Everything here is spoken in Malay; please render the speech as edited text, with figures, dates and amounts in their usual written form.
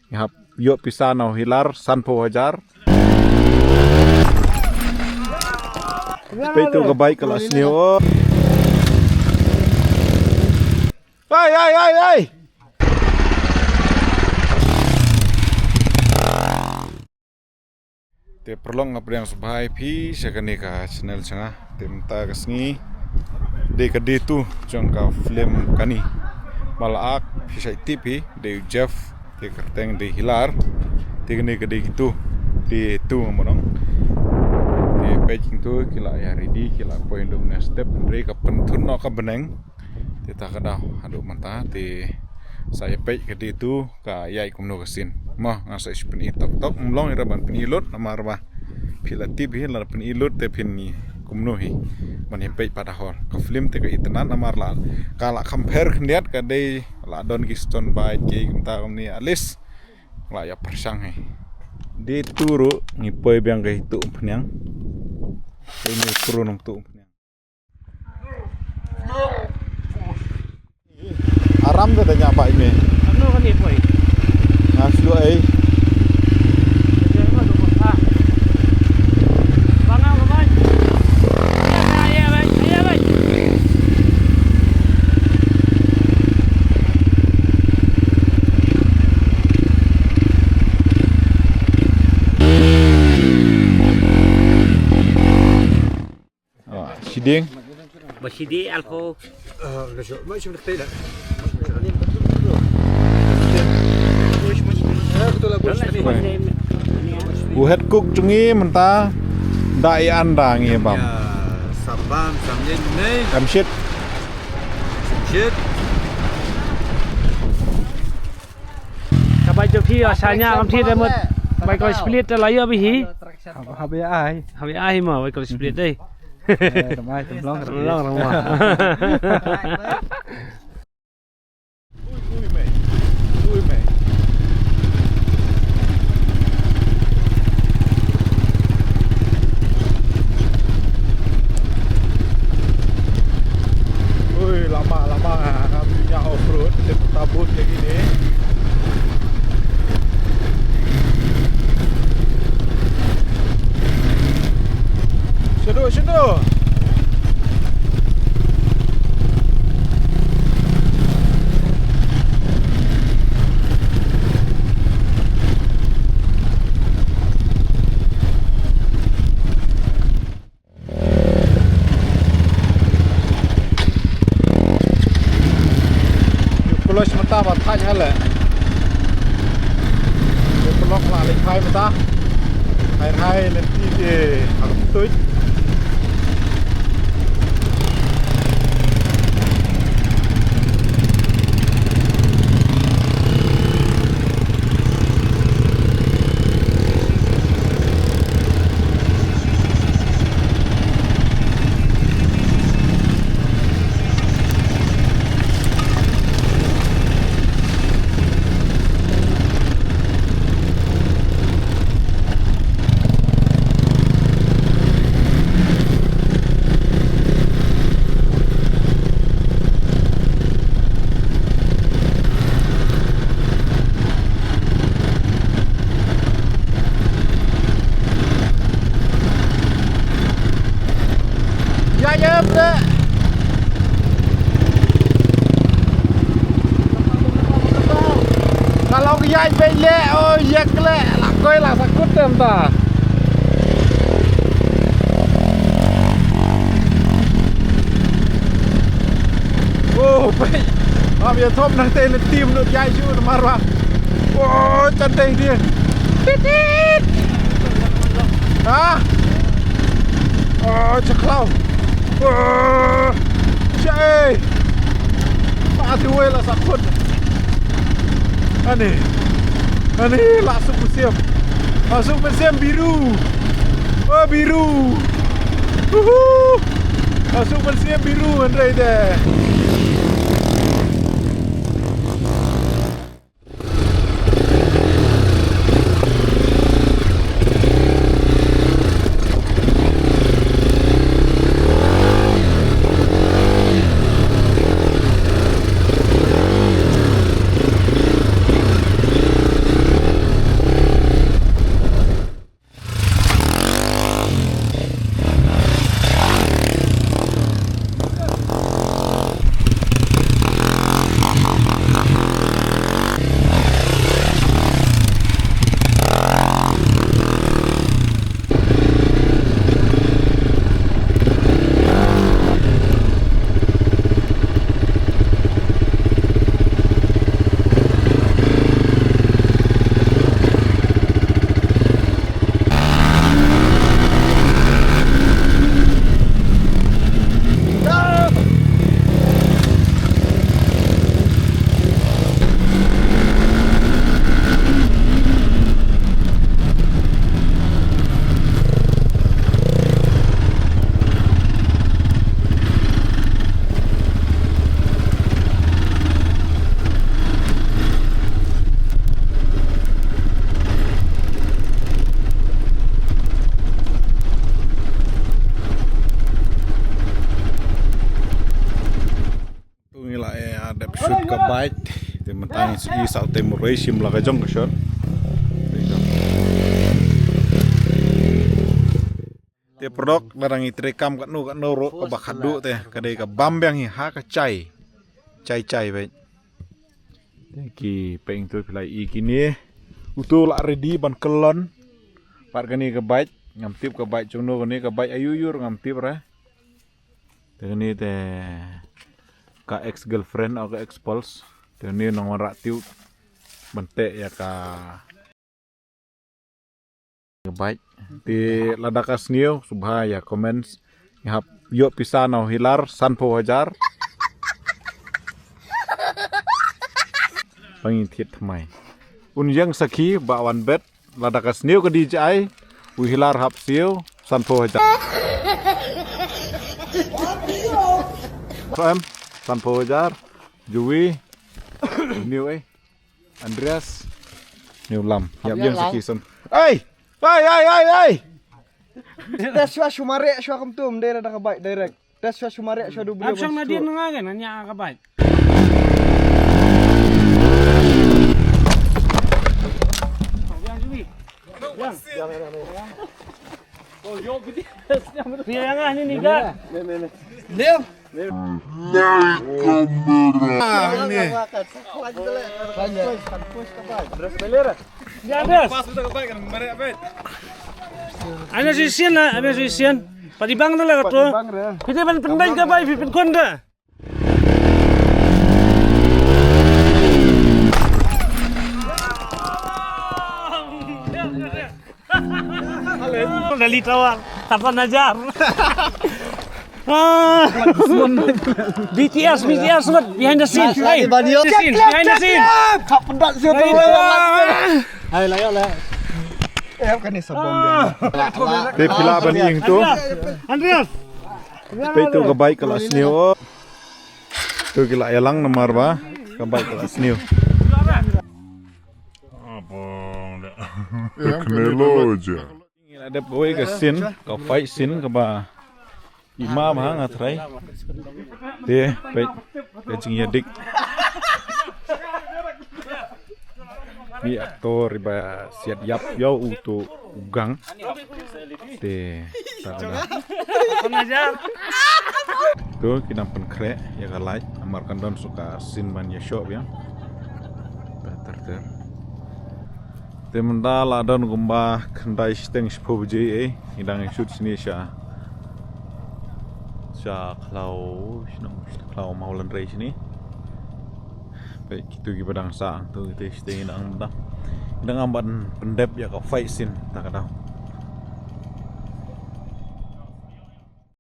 Ihap yuk pisah nau hilar sanpo hajar. Itu kebaik kelas nyo. Hai. Te perlong ngapriang sebagai pi sekani ka channel changa temta kasngi de kade tu jangka film kani malak pisai tipi de Jeff de kerteng de hilar de kene kade gitu de tu monong de paging tu kila ya ready kila point dong na step re ka pentun no ka beneng de ta kada adu mata de saya page kade tu ka yai kumno kasin mah ngasa ispen tok mlong ira ban penilot namar bah pila tibi lar penilot te pinni kumnohi man page pada hor ka film te ka itenan namar la kala compare kendiat ka de la don kiston bai ke kumta kumni alis la ya persang he de turu ngipoi biang ka hitu pnyang ini turu nong tu pnyang aram de tanya apa ini ano kan ipoi ngasu ai Siding Basidi alfo ما يشوف القتيلة buhet kuk cungi menta dai anda ngi bam صبان سامين ني kamshit شيت kabai jo phi asanya kam thi da mot bai ko split la yo bi hi habe ai habi ai ma bai ko split dei mai temlong long ma ui mày lama kami punya off road tabut kayak gini. Seduh. Kalau sementara batanya le, pelok lah lihai mentah, air nanti di alam tuj. Kalau kiai bele, oh iya kle, lakoi lah sakut tem ta. Oh, baik. Biar thom nanti tim nut kiai cu marwah. Oh, cantik dia. Titit. Hah? Oh, ceklau. Oh, cai. Aduh, lah sakut. Aneh masuk museum biru. Oh biru, masuk museum biru Andre deh. right te mentang i sau te murai sim la ka jong ka shot te produk barang i trekam ka no ro ka bakhadu te ka dei ka bambyang hi ha ka chai bai te ki peng tu pilai i kini utul ready ban kelon par gani ka bait ngam tip ka bait chungno gani ka bait ayuyur ngam tip ra te gani te ka ex girlfriend atau ex pulse te ni nang rak tiu bente ya ka bait ti ladakas niu subhaya comments ngap yo pisano hilar sanpo hajar pangithit thamai unyang sakhi bawan bet ladakas niu ka dijai uhilar hap siu sanpo hajar Fam sanpo hajar Jui niu Andreas niu lam yap yang sakhi sam ai Das shwa shumare shwa kamtum daerah dah baik direct. Das shwa shumare shwa dubli. Absang na din nga gan nya ka bay. Oh yo gede. Dia nga ni ga. Leo. Ya des. Ana sisian na, ana sisian. Patibang na lang to. Piti ban penday ka bay, pipin konda. Dali tawar, Tapan Najar. BTS what? Behind the scene. Hey, behind the scene. Kap pendak siapa? Hai layo lah. Kan ni sabong dia. te pila ban ing tu Andreas. pe tu ka bait kelas niu tu kila yalang nomor ba ka bait kelas niu Tecnologia. ada boy ke sin ka fight sin ka ba imam ha ngatrai te pe jing dik ni aktor riba siat yap yo utu ugang te takada Najar. tu kinampan kre ya ka light amar kandon suka sin ban ya shop ya ter te mendala don gumba kandai steng spobje idang shoot sini sha klau maulan rei sini baik itu gi badang sa tu itu stay nang dah amban pendep ya ka fight sin tak ada